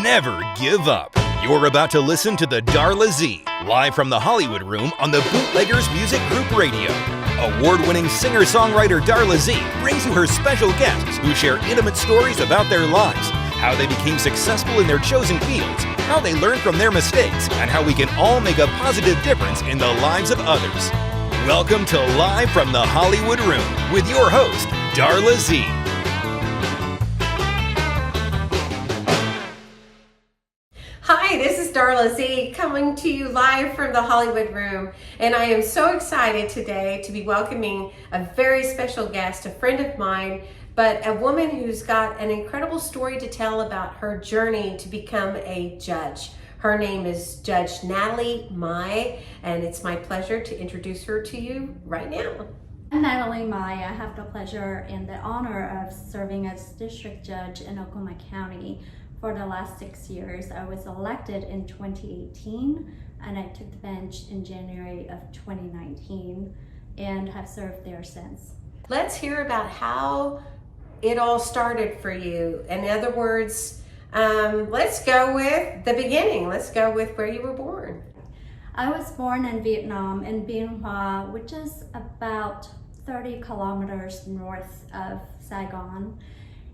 Never give up. You're about to listen to the Darla Z, live from the Hollywood Room on the Bootleggers Music Group Radio. Award-winning singer-songwriter Darla Z brings you her special guests who share intimate stories about their lives, how they became successful in their chosen fields, how they learned from their mistakes, and how we can all make a positive difference in the lives of others. Welcome to Live from the Hollywood Room with your host, Darla Z. Hi, this is Darla Z coming to you live from the Hollywood Room, and I am so excited today to be welcoming a very special guest, a friend of mine, but a woman who's got an incredible story to tell about her journey to become a judge. Her name is Judge Natalie Mai, and it's my pleasure to introduce her to you right now. I'm Natalie Mai. I have the pleasure and the honor of serving as district judge in Oklahoma County for the last 6 years. I was elected in 2018 and I took the bench in January of 2019 and have served there since. Let's hear about how it all started for you. In other words, let's go with the beginning. Let's go with where you were born. I was born in Vietnam, in Bien Hoa, which is about 30 kilometers north of Saigon.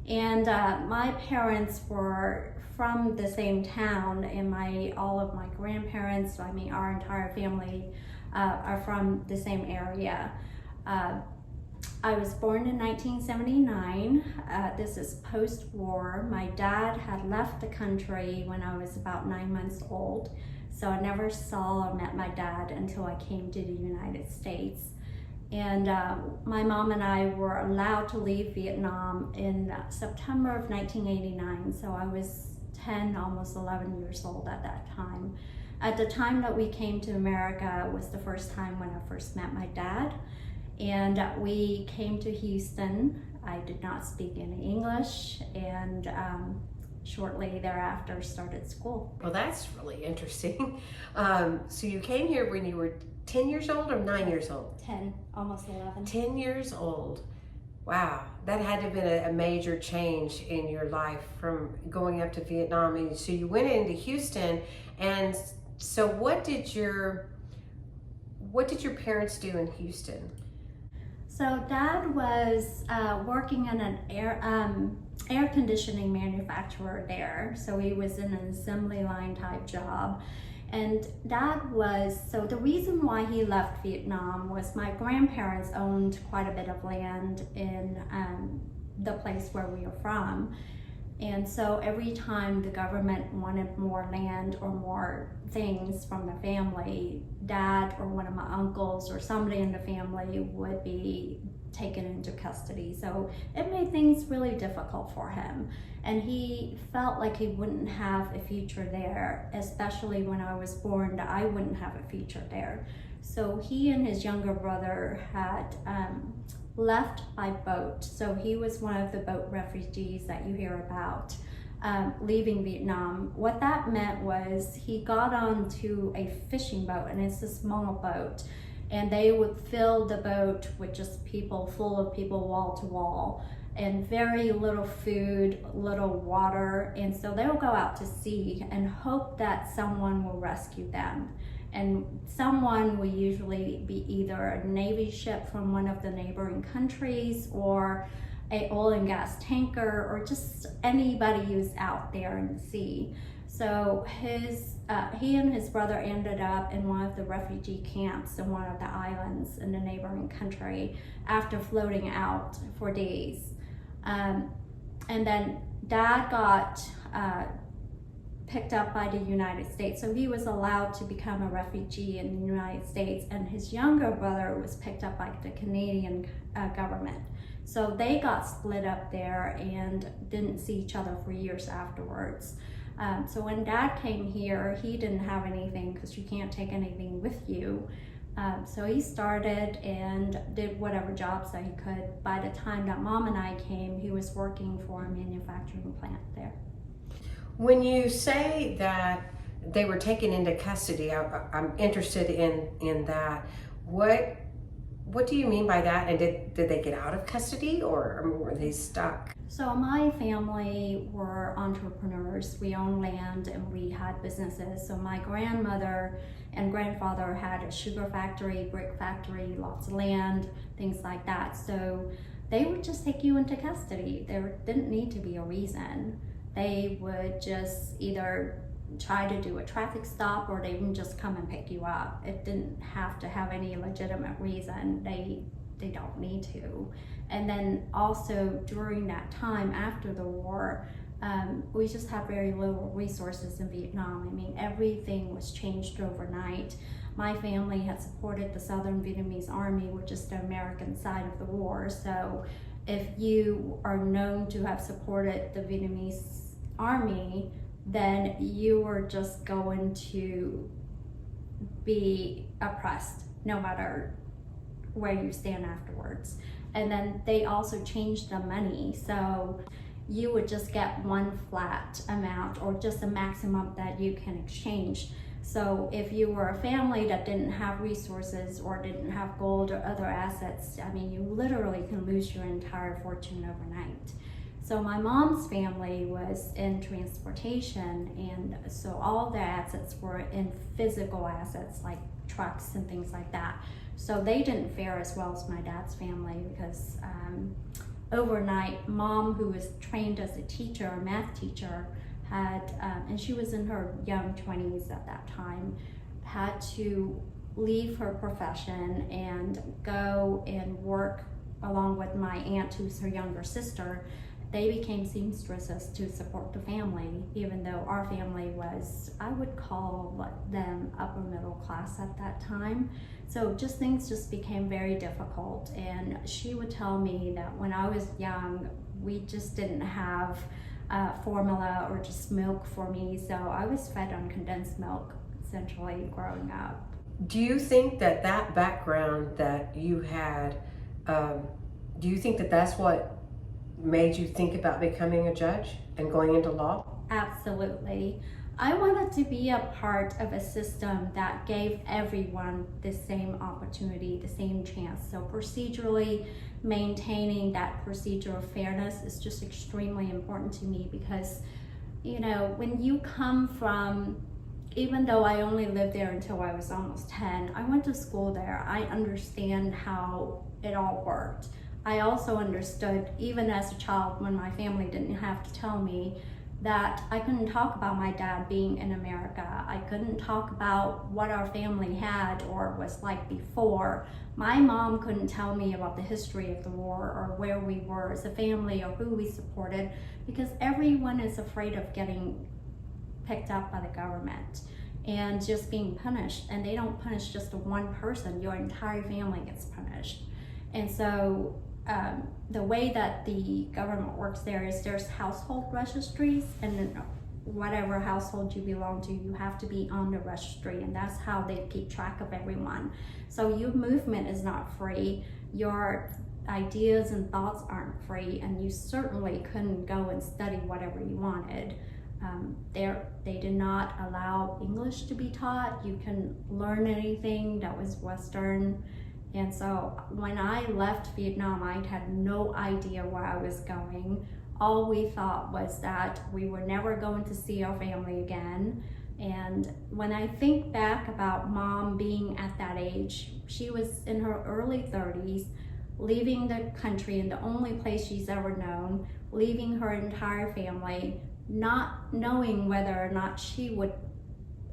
And my parents were from the same town, and all of my grandparents, our entire family are from the same area. I was born in 1979. This is post-war. My dad had left the country when I was about 9 months old, so I never saw or met my dad until I came to the United States. And my mom and I were allowed to leave Vietnam in September of 1989, so I was 10, almost 11 years old at that time. At the time that we came to America was the first time when I first met my dad, and we came to Houston. I did not speak any English, and shortly thereafter started school. Well, that's really interesting. So you came here when you were 10 years old or 9 years old? 10, almost 11. 10 years old. Wow, that had to have been a major change in your life from going up to Vietnam. And so you went into Houston, and so what did your parents do in Houston? So Dad was working in an air conditioning manufacturer there. So he was in an assembly line type job. And so the reason why he left Vietnam was my grandparents owned quite a bit of land in the place where we are from. And so every time the government wanted more land or more things from the family, Dad or one of my uncles or somebody in the family would be taken into custody. So it made things really difficult for him. And he felt like he wouldn't have a future there, especially when I was born, that I wouldn't have a future there. So he and his younger brother had left by boat. So he was one of the boat refugees that you hear about, leaving Vietnam. What that meant was he got onto a fishing boat, and it's a small boat, and they would fill the boat with just full of people wall to wall, and very little food, little water. And so they will go out to sea and hope that someone will rescue them. And someone will usually be either a Navy ship from one of the neighboring countries, or an oil and gas tanker, or just anybody who's out there in the sea. So he and his brother ended up in one of the refugee camps in one of the islands in the neighboring country after floating out for days. And then Dad got picked up by the United States. So he was allowed to become a refugee in the United States, and his younger brother was picked up by the Canadian government. So they got split up there and didn't see each other for years afterwards. So when Dad came here, he didn't have anything, because you can't take anything with you. So he started and did whatever jobs that he could. By the time that Mom and I came, he was working for a manufacturing plant there. When you say that they were taken into custody, I'm interested in that. What do you mean by that? And did they get out of custody, or were they stuck? So my family were entrepreneurs. We owned land and we had businesses. So my grandmother and grandfather had a sugar factory, brick factory, lots of land, things like that. So they would just take you into custody. There didn't need to be a reason. They would just either try to do a traffic stop or they would just come and pick you up. It didn't have to have any legitimate reason. They don't need to. And then also during that time after the war, we just had very little resources in Vietnam. I mean, everything was changed overnight. My family had supported the Southern Vietnamese Army, which is the American side of the war. So if you are known to have supported the Vietnamese Army, then you were just going to be oppressed no matter where you stand afterwards. And then they also changed the money, so you would just get one flat amount or just a maximum that you can exchange. So if you were a family that didn't have resources or didn't have gold or other assets, I mean, you literally can lose your entire fortune overnight. So my mom's family was in transportation, and so all their assets were in physical assets like trucks and things like that. So they didn't fare as well as my dad's family because overnight, mom, who was trained as a teacher, a math teacher, had, and she was in her young 20s at that time, had to leave her profession and go and work along with my aunt, who's her younger sister. They became seamstresses to support the family, even though our family was, I would call them upper middle class at that time. So things just became very difficult. And she would tell me that when I was young, we just didn't have formula or just milk for me. So I was fed on condensed milk, essentially, growing up. Do you think that that background that you had, do you think that that's what made you think about becoming a judge and going into law? Absolutely. I wanted to be a part of a system that gave everyone the same opportunity, the same chance. So procedurally, maintaining that procedural fairness is just extremely important to me because, you know, when you come from, even though I only lived there until I was almost 10, I went to school there. I understand how it all worked. I also understood, even as a child, when my family didn't have to tell me, that I couldn't talk about my dad being in America. I couldn't talk about what our family had or was like before. My mom couldn't tell me about the history of the war or where we were as a family or who we supported because everyone is afraid of getting picked up by the government and just being punished. And they don't punish just one person, your entire family gets punished. And so the way that the government works there is there's household registries, and then whatever household you belong to, you have to be on the registry, and that's how they keep track of everyone. So your movement is not free, your ideas and thoughts aren't free, and you certainly couldn't go and study whatever you wanted. They did not allow English to be taught. You couldn't learn anything that was Western. And so when I left Vietnam, I had no idea where I was going. All we thought was that we were never going to see our family again. And when I think back about mom being at that age, she was in her early 30s, leaving the country in the only place she's ever known, leaving her entire family, not knowing whether or not she would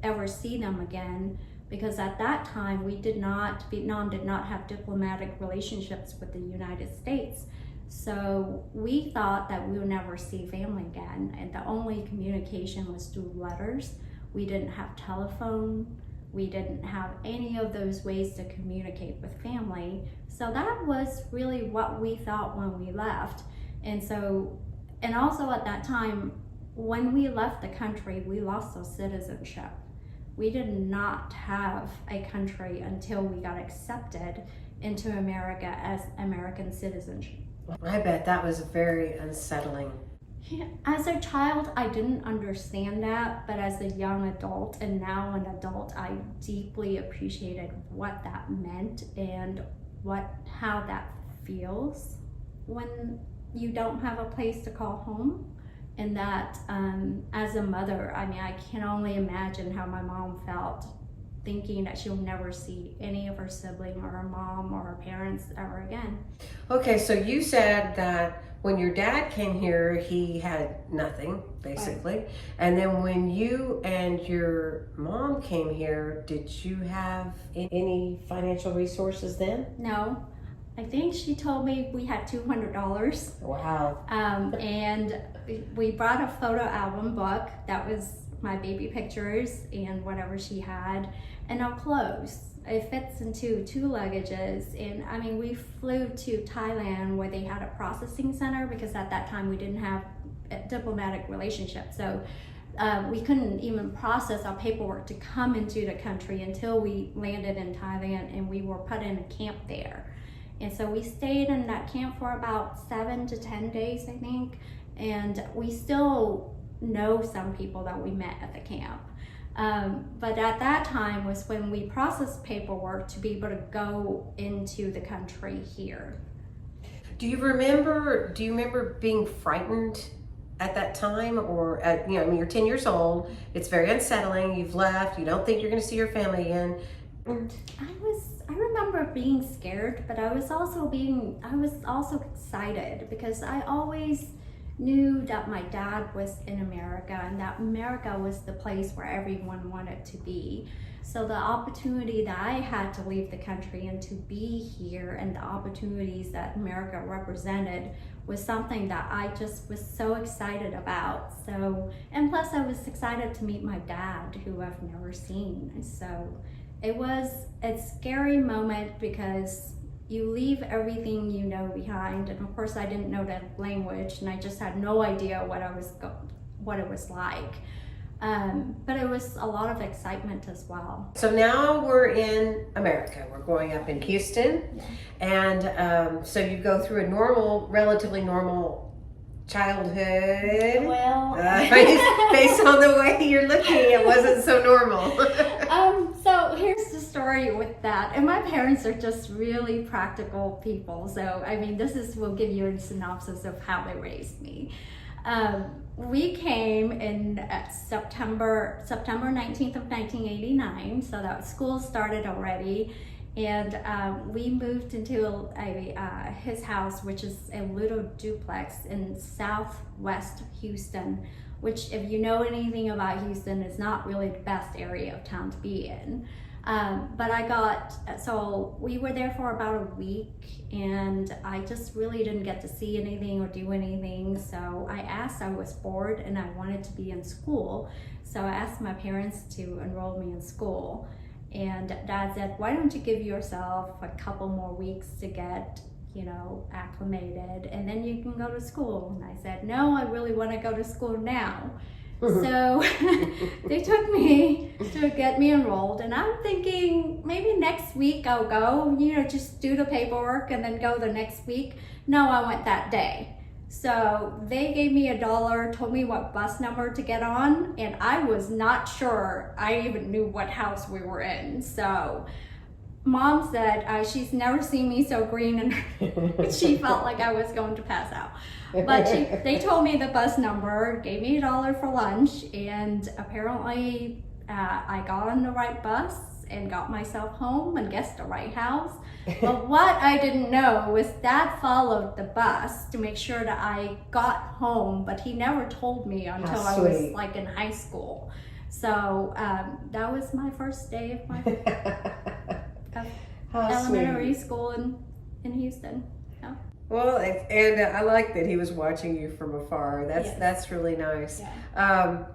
ever see them again. Because at that time, Vietnam did not have diplomatic relationships with the United States. So we thought that we would never see family again. And the only communication was through letters. We didn't have telephone. We didn't have any of those ways to communicate with family. So that was really what we thought when we left. And also at that time, when we left the country, we lost our citizenship. We did not have a country until we got accepted into America as American citizens. I bet that was very unsettling. Yeah, as a child, I didn't understand that, but as a young adult and now an adult, I deeply appreciated what that meant and how that feels. When you don't have a place to call home. And that as a mother, I mean, I can only imagine how my mom felt, thinking that she'll never see any of her sibling or her mom or her parents ever again. Okay, so you said that when your dad came here, he had nothing, basically. Right. And then when you and your mom came here, did you have any financial resources then? No, I think she told me we had $200. Wow. And we brought a photo album book that was my baby pictures and whatever she had, and our clothes. It fits into 2 luggages. And I mean, we flew to Thailand where they had a processing center, because at that time we didn't have a diplomatic relationship. So we couldn't even process our paperwork to come into the country until we landed in Thailand, and we were put in a camp there. And so we stayed in that camp for about 7 to 10 days, I think. And we still know some people that we met at the camp. But at that time was when we processed paperwork to be able to go into the country here. Do you remember being frightened at that time? Or I mean, you're 10 years old, it's very unsettling, you've left, you don't think you're going to see your family again. I remember being scared, but I was also excited, because I always knew that my dad was in America, and that America was the place where everyone wanted to be. So the opportunity that I had to leave the country and to be here, and the opportunities that America represented, was something that I just was so excited about. So, and plus I was excited to meet my dad, who I've never seen. So it was a scary moment, because you leave everything you know behind. And of course I didn't know the language, and I just had no idea what it was like. But it was a lot of excitement as well. So now we're in America. We're growing up in Houston. And so you go through a relatively normal childhood. Well, based on the way you're looking, it wasn't so normal. So here's the story with that. And my parents are just really practical people. So, I mean, will give you a synopsis of how they raised me. We came in September 19th of 1989. So that school started already. And we moved into his house, which is a little duplex in southwest Houston, which, if you know anything about Houston, is not really the best area of town to be in. So we were there for about a week, and I just really didn't get to see anything or do anything. So I was bored and I wanted to be in school. So I asked my parents to enroll me in school. And Dad said, why don't you give yourself a couple more weeks to get, acclimated, and then you can go to school. And I said, no, I really want to go to school now. So they took me to get me enrolled, and I'm thinking maybe next week I'll go, just do the paperwork and then go the next week. No, I went that day. So they gave me $1, told me what bus number to get on, and I was not sure I even knew what house we were in. So Mom said she's never seen me so green, and she felt like I was going to pass out. But they told me the bus number, gave me $1 for lunch, and apparently I got on the right bus and got myself home and guessed the right house. But what I didn't know was Dad followed the bus to make sure that I got home, but he never told me until I was in high school. So that was my first day of my elementary school in Houston. Yeah. Well, and I like that he was watching you from afar. That's really nice. Yeah.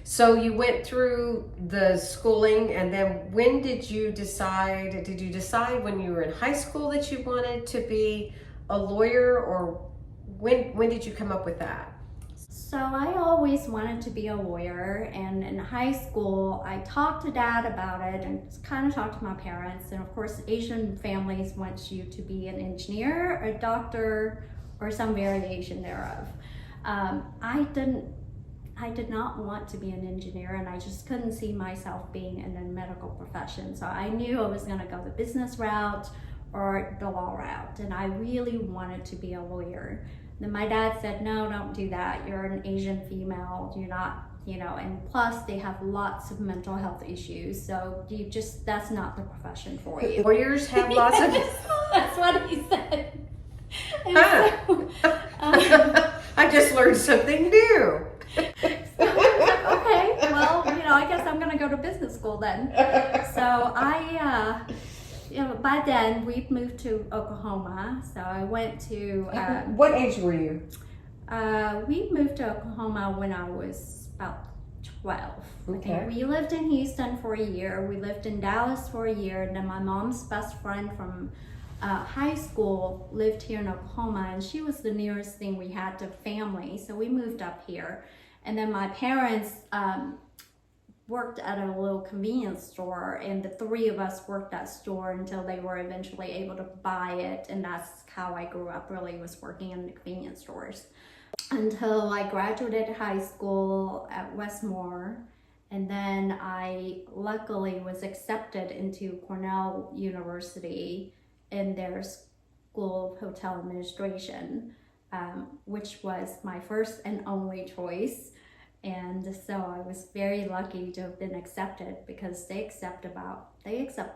So you went through the schooling, and then when did you decide when you were in high school that you wanted to be a lawyer, or when did you come up with that? So I always wanted to be a lawyer, and in high school I talked to Dad about it and kind of talked to my parents, and of course Asian families want you to be an engineer, a doctor, or some variation thereof. I did not want to be an engineer, and I just couldn't see myself being in the medical profession. So I knew I was going to go the business route or the law route, and I really wanted to be a lawyer. Then my dad said, no, don't do that. You're an Asian female. You're not, and plus they have lots of mental health issues. So that's not the profession for you. Lawyers have lots of... That's what he said. And I just learned something new. Okay, well, I guess I'm gonna go to business school then. So I, by then we've moved to Oklahoma. So I went to. What age were you? We moved to Oklahoma when I was about 12. Okay. And we lived in Houston for a year. We lived in Dallas for a year, and then my mom's best friend from high school lived here in Oklahoma, and she was the nearest thing we had to family. So we moved up here. And then my parents worked at a little convenience store, and the three of us worked that store until they were eventually able to buy it. And that's how I grew up, really, was working in the convenience stores until I graduated high school at Westmore. And then I luckily was accepted into Cornell University in their School of Hotel Administration, which was my first and only choice. And so I was very lucky to have been accepted, because they accept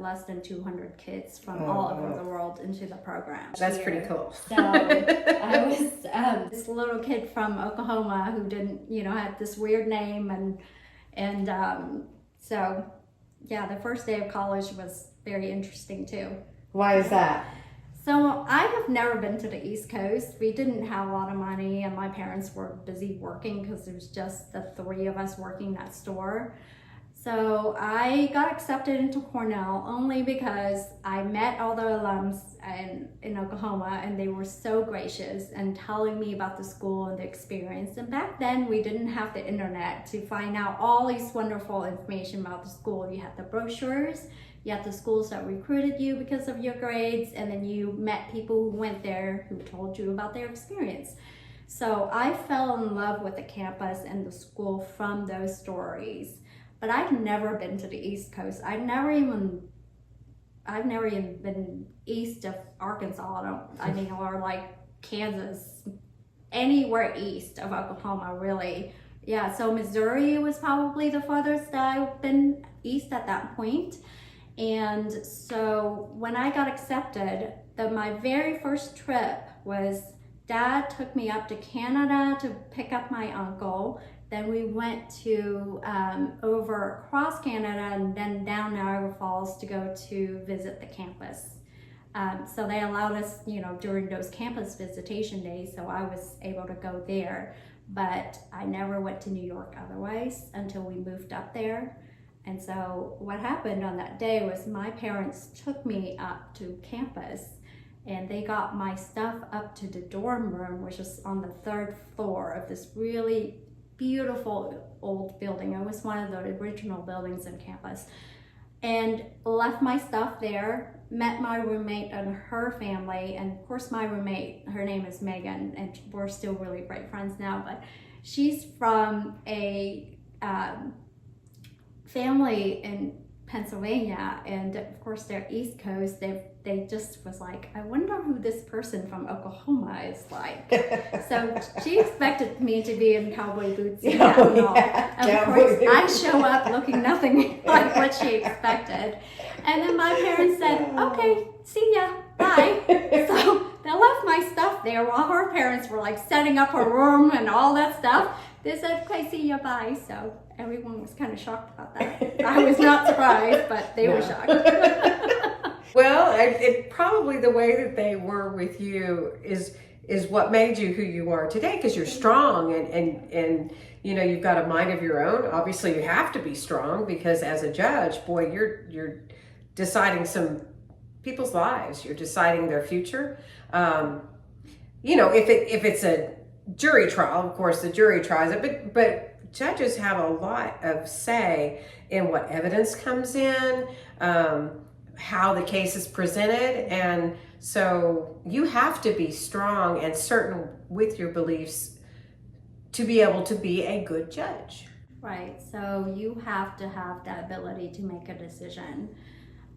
less than 200 kids from all over the world into the program. That's pretty cool. So I was this little kid from Oklahoma who didn't, had this weird name, and so yeah, the first day of college was very interesting too. Why is that? So I have never been to the East Coast. We didn't have a lot of money, and my parents were busy working because there was just the three of us working that store. So I got accepted into Cornell only because I met all the alums in Oklahoma, and they were so gracious and telling me about the school and the experience. And back then we didn't have the internet to find out all these wonderful information about the school. You had the brochures, you had the schools that recruited you because of your grades, and then you met people who went there who told you about their experience. So I fell in love with the campus and the school from those stories. But I'd never been to the East Coast. I've never even been east of Arkansas, or like Kansas, anywhere east of Oklahoma, really. Yeah, so Missouri was probably the farthest I've been east at that point. And so when I got accepted, my very first trip was Dad took me up to Canada to pick up my uncle. Then we went to over across Canada and then down Niagara Falls to go to visit the campus. So they allowed us, during those campus visitation days, so I was able to go there. But I never went to New York otherwise until we moved up there. And so what happened on that day was my parents took me up to campus, and they got my stuff up to the dorm room, which is on the 3rd floor of this really beautiful old building. It was one of the original buildings in campus, and left my stuff there, met my roommate and her family. And of course my roommate, her name is Megan, and we're still really great friends now, but she's from a family in Pennsylvania, and of course they're East Coast. They just was like, I wonder who this person from Oklahoma is like. So she expected me to be in cowboy boots and hat and all. Of course, I show up looking nothing like what she expected. And then my parents said, okay, see ya, bye. So they left my stuff there while her parents were like setting up her room and all that stuff. They said, okay, see ya, bye. So everyone was kind of shocked about that. I was not surprised, but they were shocked. Well, it probably the way that they were with you is what made you who you are today, because you're strong and you've got a mind of your own. Obviously, you have to be strong, because as a judge, boy, you're deciding some people's lives. You're deciding their future. If it's a jury trial, of course, the jury tries it, but judges have a lot of say in what evidence comes in, how the case is presented. And so you have to be strong and certain with your beliefs to be able to be a good judge. Right, so you have to have that ability to make a decision,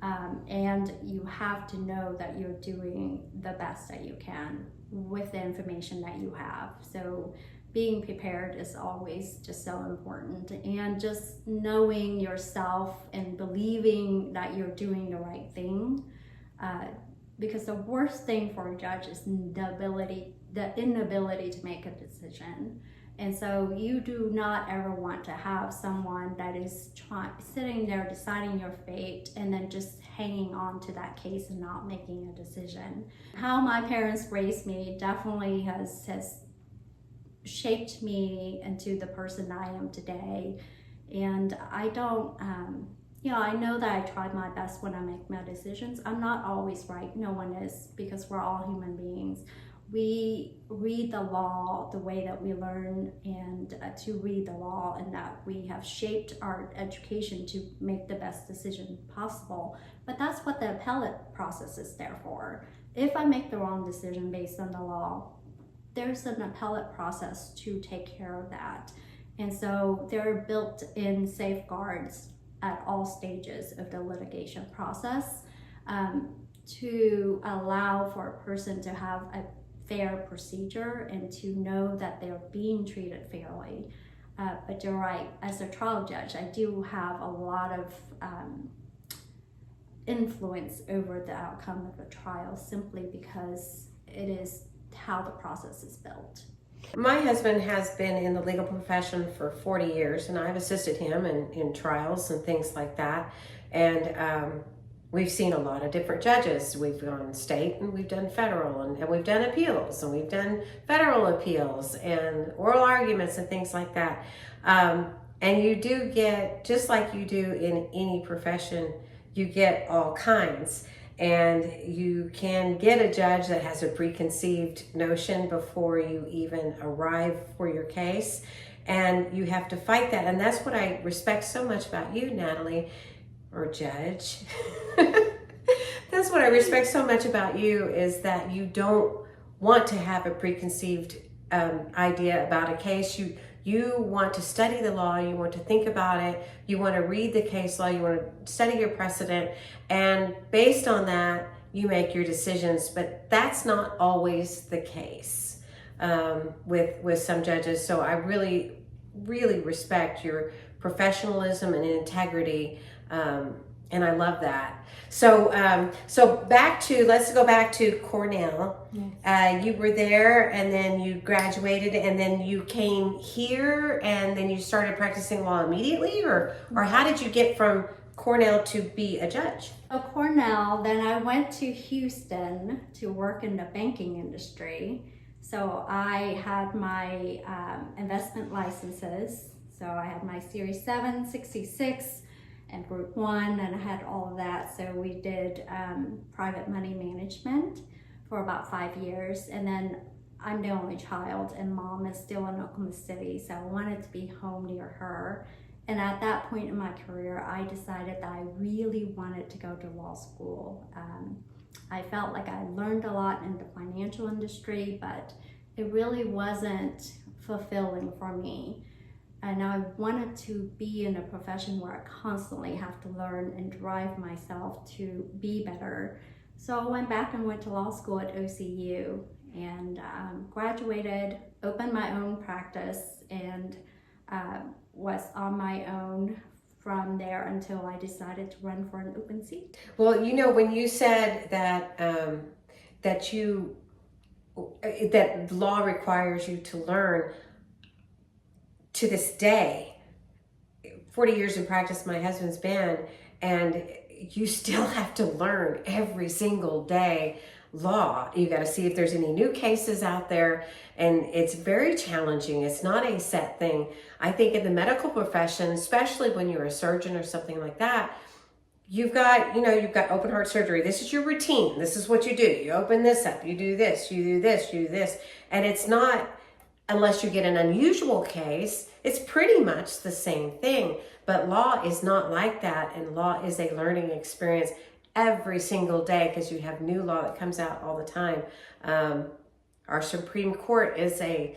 and you have to know that you're doing the best that you can with the information that you have. So being prepared is always just so important, and just knowing yourself and believing that you're doing the right thing. Because the worst thing for a judge is the inability to make a decision. And so you do not ever want to have someone that is sitting there deciding your fate and then just hanging on to that case and not making a decision. How my parents raised me definitely has shaped me into the person I am today. And I don't, I know that I tried my best when I make my decisions. I'm not always right. No one is, because we're all human beings. We read the law the way that we learn and to read the law, and that we have shaped our education to make the best decision possible. But that's what the appellate process is there for. If I make the wrong decision based on the law, there's an appellate process to take care of that. And so there are built-in safeguards at all stages of the litigation process to allow for a person to have a fair procedure and to know that they're being treated fairly. But you're right, as a trial judge, I do have a lot of influence over the outcome of a trial, simply because it is how the process is built. My husband has been in the legal profession for 40 years, and I've assisted him in trials and things like that. And we've seen a lot of different judges. We've gone state, and we've done federal, and we've done appeals, and we've done federal appeals and oral arguments and things like that. And you do get, just like you do in any profession, you get all kinds. And you can get a judge that has a preconceived notion before you even arrive for your case. And you have to fight that. And that's what I respect so much about you, Natalie, or Judge. That's what I respect so much about you, is that you don't want to have a preconceived idea about a case. You want to study the law, you want to think about it, you want to read the case law, you want to study your precedent, and based on that, you make your decisions. But that's not always the case with some judges. So I really, really respect your professionalism and integrity, and I love that. So let's go back to Cornell. Yes. You were there, and then you graduated, and then you came here, and then you started practicing law immediately, or how did you get from Cornell to be a judge? Cornell, then I went to Houston to work in the banking industry. So I had my investment licenses. So I had my Series 7, 66, and Group 1, and I had all of that. So we did private money management for about 5 years. And then I'm the only child, and Mom is still in Oklahoma City, so I wanted to be home near her. And at that point in my career, I decided that I really wanted to go to law school. I felt like I learned a lot in the financial industry, but it really wasn't fulfilling for me. And I wanted to be in a profession where I constantly have to learn and drive myself to be better. So I went back and went to law school at OCU, and graduated, opened my own practice, and was on my own from there until I decided to run for an open seat. Well, you know, when you said that that law requires you to learn, to this day, 40 years in practice my husband's been, and you still have to learn every single day law. You got to see if there's any new cases out there, and it's very challenging. It's not a set thing. I think in the medical profession, especially when you're a surgeon or something like that, you've got open heart surgery. This is your routine. This is what you do. You open this up, you do this, you do this, you do this. And it's not, unless you get an unusual case, it's pretty much the same thing. But law is not like that, and law is a learning experience every single day, because you have new law that comes out all the time. Our Supreme Court is a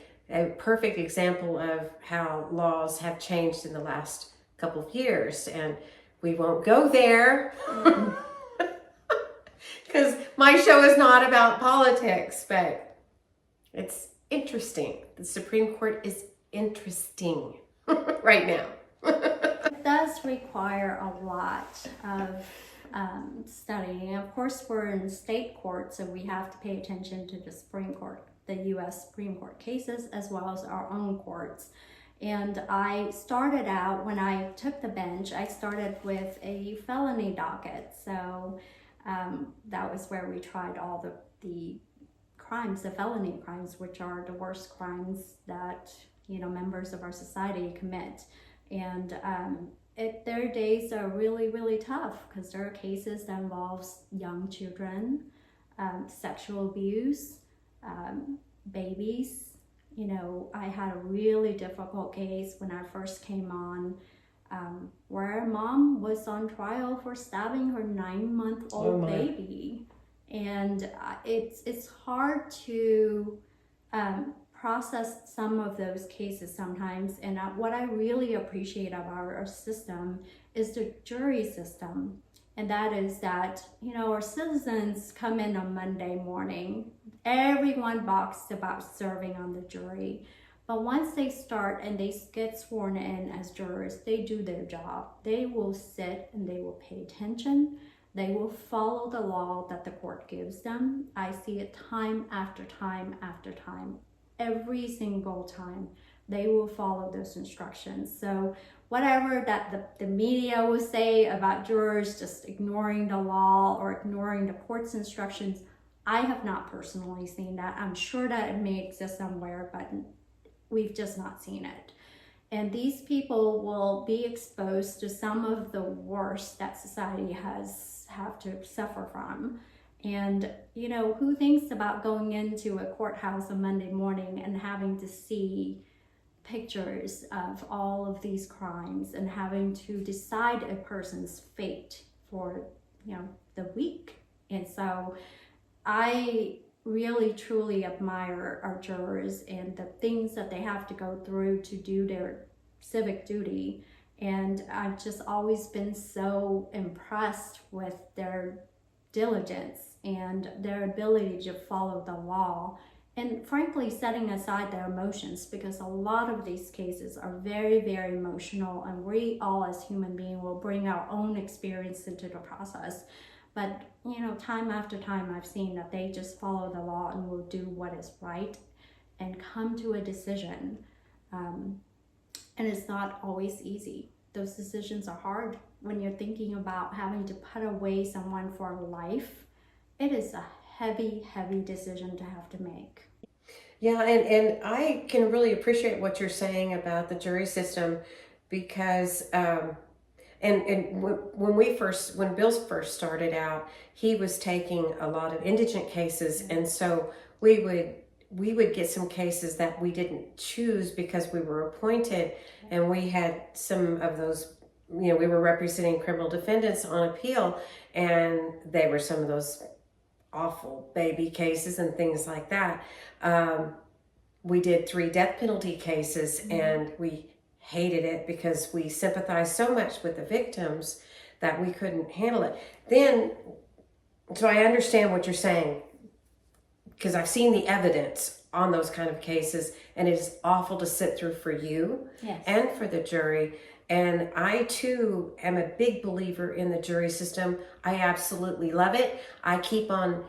perfect example of how laws have changed in the last couple of years, and we won't go there because my show is not about politics, but It's interesting. The Supreme Court is interesting right now. It does require a lot of studying. Of course, we're in state court, so we have to pay attention to the Supreme Court, the U.S. Supreme Court cases, as well as our own courts. And I started out, when I took the bench, I started with a felony docket. So that was where we tried all the crimes, the felony crimes, which are the worst crimes that, members of our society commit. And their days are really, really tough because there are cases that involves young children, sexual abuse, babies. I had a really difficult case when I first came on, where a mom was on trial for stabbing her 9-month-old baby. And it's hard to process some of those cases sometimes. And what I really appreciate of our system is the jury system. And that is that, our citizens come in on Monday morning, everyone boxed about serving on the jury. But once they start and they get sworn in as jurors, they do their job. They will sit and they will pay attention. They will follow the law that the court gives them. I see it time after time after time. Every single time they will follow those instructions. So whatever that the media will say about jurors just ignoring the law or ignoring the court's instructions, I have not personally seen that. I'm sure that it may exist somewhere, but we've just not seen it. And these people will be exposed to some of the worst that society have to suffer from. And, who thinks about going into a courthouse on Monday morning and having to see pictures of all of these crimes and having to decide a person's fate for, the week? And so I really, truly admire our jurors and the things that they have to go through to do their civic duty. And I've just always been so impressed with their diligence and their ability to follow the law, and frankly setting aside their emotions, because a lot of these cases are very, very emotional, and we all as human beings will bring our own experience into the process. But time after time I've seen that they just follow the law and will do what is right and come to a decision. And it's not always easy. Those decisions are hard when you're thinking about having to put away someone for life. It is a heavy, heavy decision to have to make. Yeah, and I can really appreciate what you're saying about the jury system, because when Bill first started out, he was taking a lot of indigent cases, and so we would get some cases that we didn't choose because we were appointed, and we had some of those, we were representing criminal defendants on appeal, and they were some of those awful baby cases and things like that. We did 3 death penalty cases, and we hated it because we sympathized so much with the victims that we couldn't handle it. So I understand what you're saying, because I've seen the evidence on those kind of cases, and it is awful to sit through for you and for the jury. And I too am a big believer in the jury system. I absolutely love it. I keep on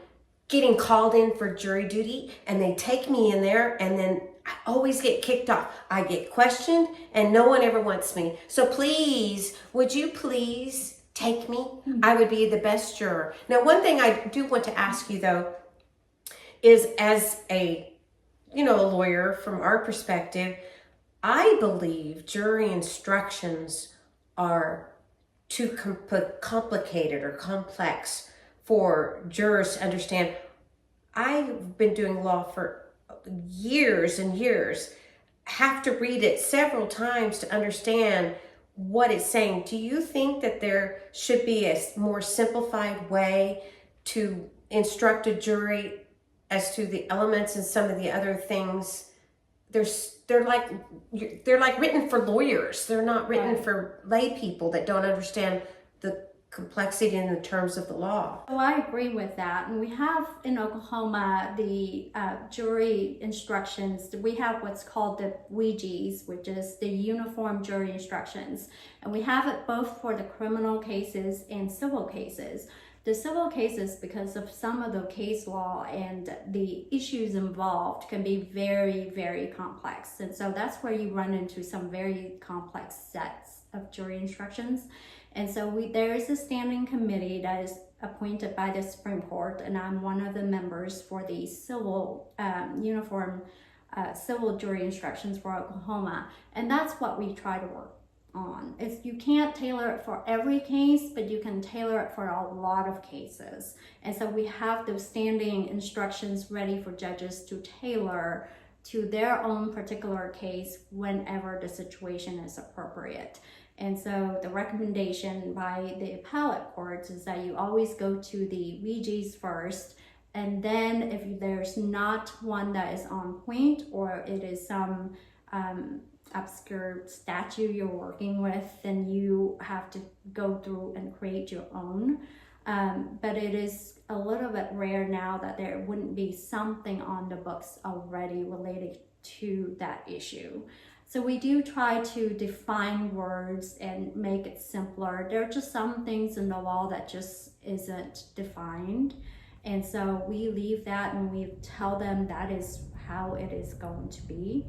getting called in for jury duty, and they take me in there, and then I always get kicked off. I get questioned, and no one ever wants me. So please, would you please take me? I would be the best juror. Now, one thing I do want to ask you though, is as a lawyer, from our perspective, I believe jury instructions are too complicated or complex for jurors to understand. I've been doing law for years and years, have to read it several times to understand what it's saying. Do you think that there should be a more simplified way to instruct a jury as to the elements and some of the other things? They're like written for lawyers. They're not written for lay people that don't understand the complexity in the terms of the law. So I agree with that. And we have in Oklahoma the jury instructions. We have what's called the WEGs, which is the Uniform Jury Instructions. And we have it both for the criminal cases and civil cases. The civil cases, because of some of the case law and the issues involved, can be very, very complex. And so that's where you run into some very complex sets of jury instructions. And so there is a standing committee that is appointed by the Supreme Court, and I'm one of the members for the civil uniform civil jury instructions for Oklahoma. And that's what we try to work on. You can't tailor it for every case, but you can tailor it for a lot of cases. And so we have those standing instructions ready for judges to tailor to their own particular case whenever the situation is appropriate. And so the recommendation by the appellate courts is that you always go to the WEGs first, and then if there's not one that is on point, or it is some obscure statute you're working with, then you have to go through and create your own. But it is a little bit rare now that there wouldn't be something on the books already related to that issue. So we do try to define words and make it simpler. There are just some things in the law that just isn't defined. And so we leave that and we tell them that is how it is going to be.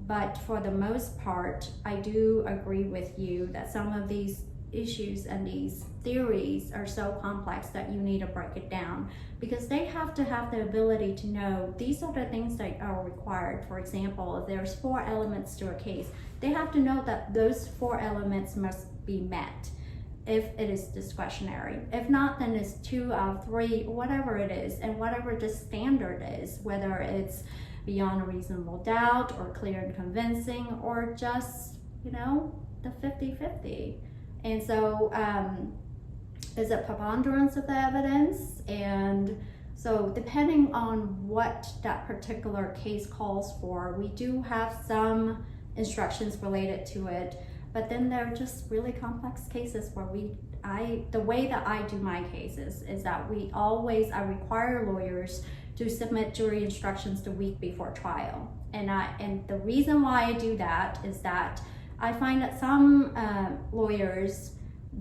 But for the most part, I do agree with you that some of these issues and these theories are so complex that you need to break it down, because they have to have the ability to know these are the things that are required. For example, if there's 4 elements to a case, they have to know that those 4 elements must be met if it is discretionary. If not, then it's 2 out of 3, whatever it is, and whatever the standard is, whether it's beyond a reasonable doubt or clear and convincing, or just, the 50-50. And so is it preponderance of the evidence? And so depending on what that particular case calls for, we do have some instructions related to it, but then there are just really complex cases where the way that I do my cases is that I require lawyers to submit jury instructions the week before trial. And the reason why I do that is that I find that some lawyers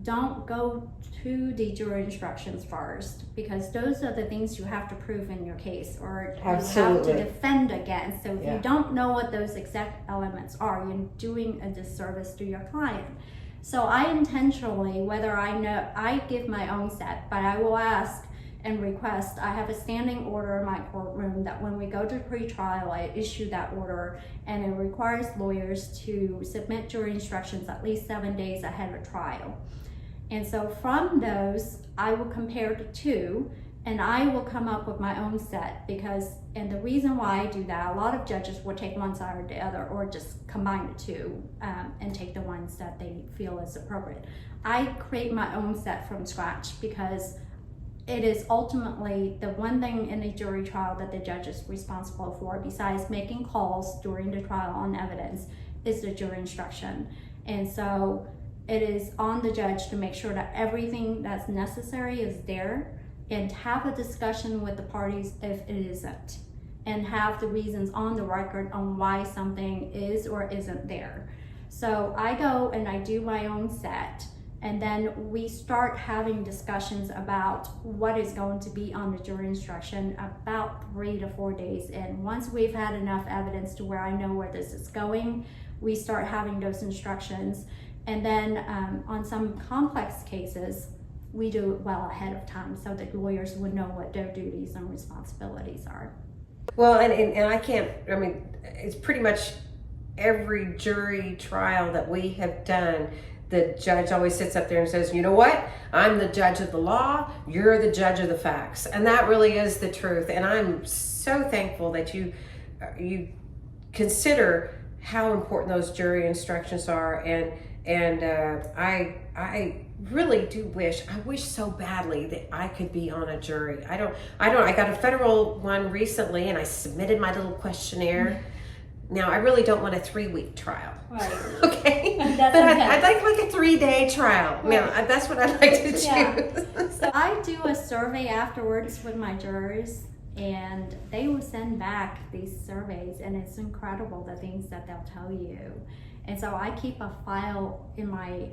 don't go to the jury instructions first, because those are the things you have to prove in your case, or you have to defend against. So if you don't know what those exact elements are, you're doing a disservice to your client. So I intentionally, whether I give my own set, but I will ask and request, I have a standing order in my courtroom that when we go to pre-trial, I issue that order, and it requires lawyers to submit jury instructions at least 7 days ahead of trial. And so from those, I will compare the 2, and I will come up with my own set, and the reason why I do that, a lot of judges will take one side or the other, or just combine the 2 and take the ones that they feel is appropriate. I create my own set from scratch, because it is ultimately the one thing in a jury trial that the judge is responsible for, besides making calls during the trial on evidence, is the jury instruction. And so it is on the judge to make sure that everything that's necessary is there, and have a discussion with the parties if it isn't, and have the reasons on the record on why something is or isn't there. So I go and I do my own set, and then we start having discussions about what is going to be on the jury instruction about 3 to 4 days in. Once we've had enough evidence to where I know where this is going, we start having those instructions. And then on some complex cases, we do it well ahead of time so that lawyers would know what their duties and responsibilities are. Well, and it's pretty much every jury trial that we have done, the judge always sits up there and says, you know what? I'm the judge of the law, you're the judge of the facts. And that really is the truth. And I'm so thankful that you consider how important those jury instructions are. And I really do I wish so badly that I could be on a jury. I got a federal one recently, and I submitted my little questionnaire Now, I really don't want a 3-week trial. Right. Okay? That's But okay. I'd like a 3-day trial. Right. Now, that's what I'd like to choose. Yeah. So I do a survey afterwards with my jurors, and they will send back these surveys, and it's incredible the things that they'll tell you. And so I keep a file in my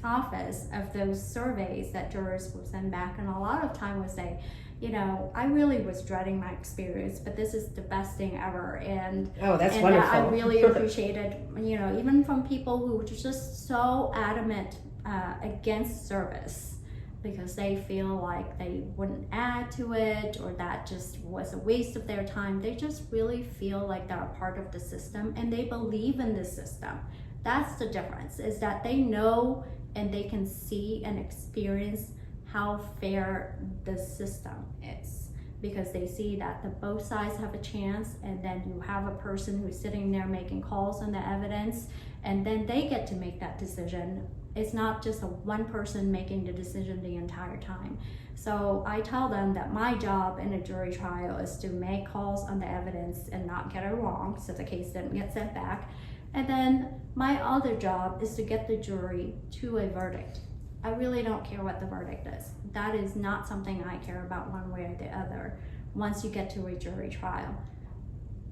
office of those surveys that jurors will send back, and a lot of time will say, you know, I really was dreading my experience, but this is the best thing ever. And Oh, that's and wonderful. I really appreciated, you know, even from people who were just so adamant against service, because they feel like they wouldn't add to it, or that just was a waste of their time. They just really feel like they're a part of the system, and they believe in the system. That's the difference, is that they know and they can see and experience how fair the system is, because they see that the both sides have a chance, and then you have a person who's sitting there making calls on the evidence, and then they get to make that decision. It's not just a one person making the decision the entire time. So I tell them that my job in a jury trial is to make calls on the evidence and not get it wrong, so the case didn't get sent back. And then my other job is to get the jury to a verdict. I really don't care what the verdict is. That is not something I care about one way or the other once you get to a jury trial.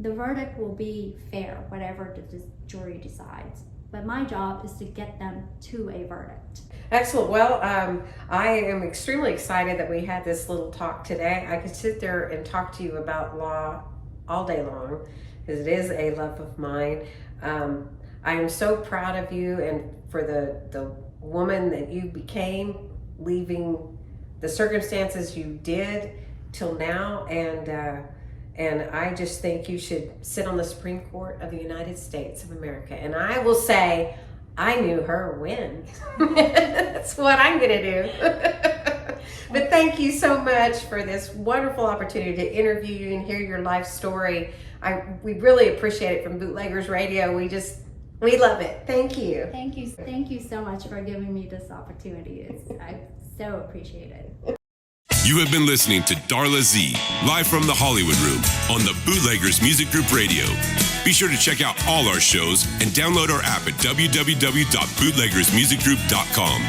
The verdict will be fair, whatever the jury decides. But my job is to get them to a verdict. Excellent. Well, I am extremely excited that we had this little talk today. I could sit there and talk to you about law all day long, because it is a love of mine. I am so proud of you, and for the woman that you became, leaving the circumstances you did till now, and I just think you should sit on the Supreme Court of the United States of America. And I will say, I knew her when. That's what I'm gonna do. But thank you so much for this wonderful opportunity to interview you and hear your life story. We really appreciate it from Bootleggers Radio. We love it. Thank you. Thank you so much for giving me this opportunity. I so appreciate it. You have been listening to Darla Z, live from the Hollywood Room on the Bootleggers Music Group Radio. Be sure to check out all our shows and download our app at www.bootleggersmusicgroup.com.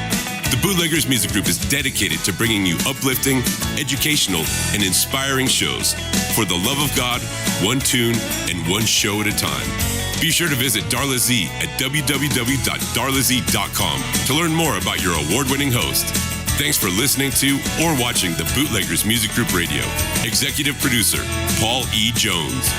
The Bootleggers Music Group is dedicated to bringing you uplifting, educational, and inspiring shows for the love of God, one tune, and one show at a time. Be sure to visit Darla Z at www.darlaz.com to learn more about your award-winning host. Thanks for listening to or watching the Bootleggers Music Group Radio. Executive producer, Paul E. Jones.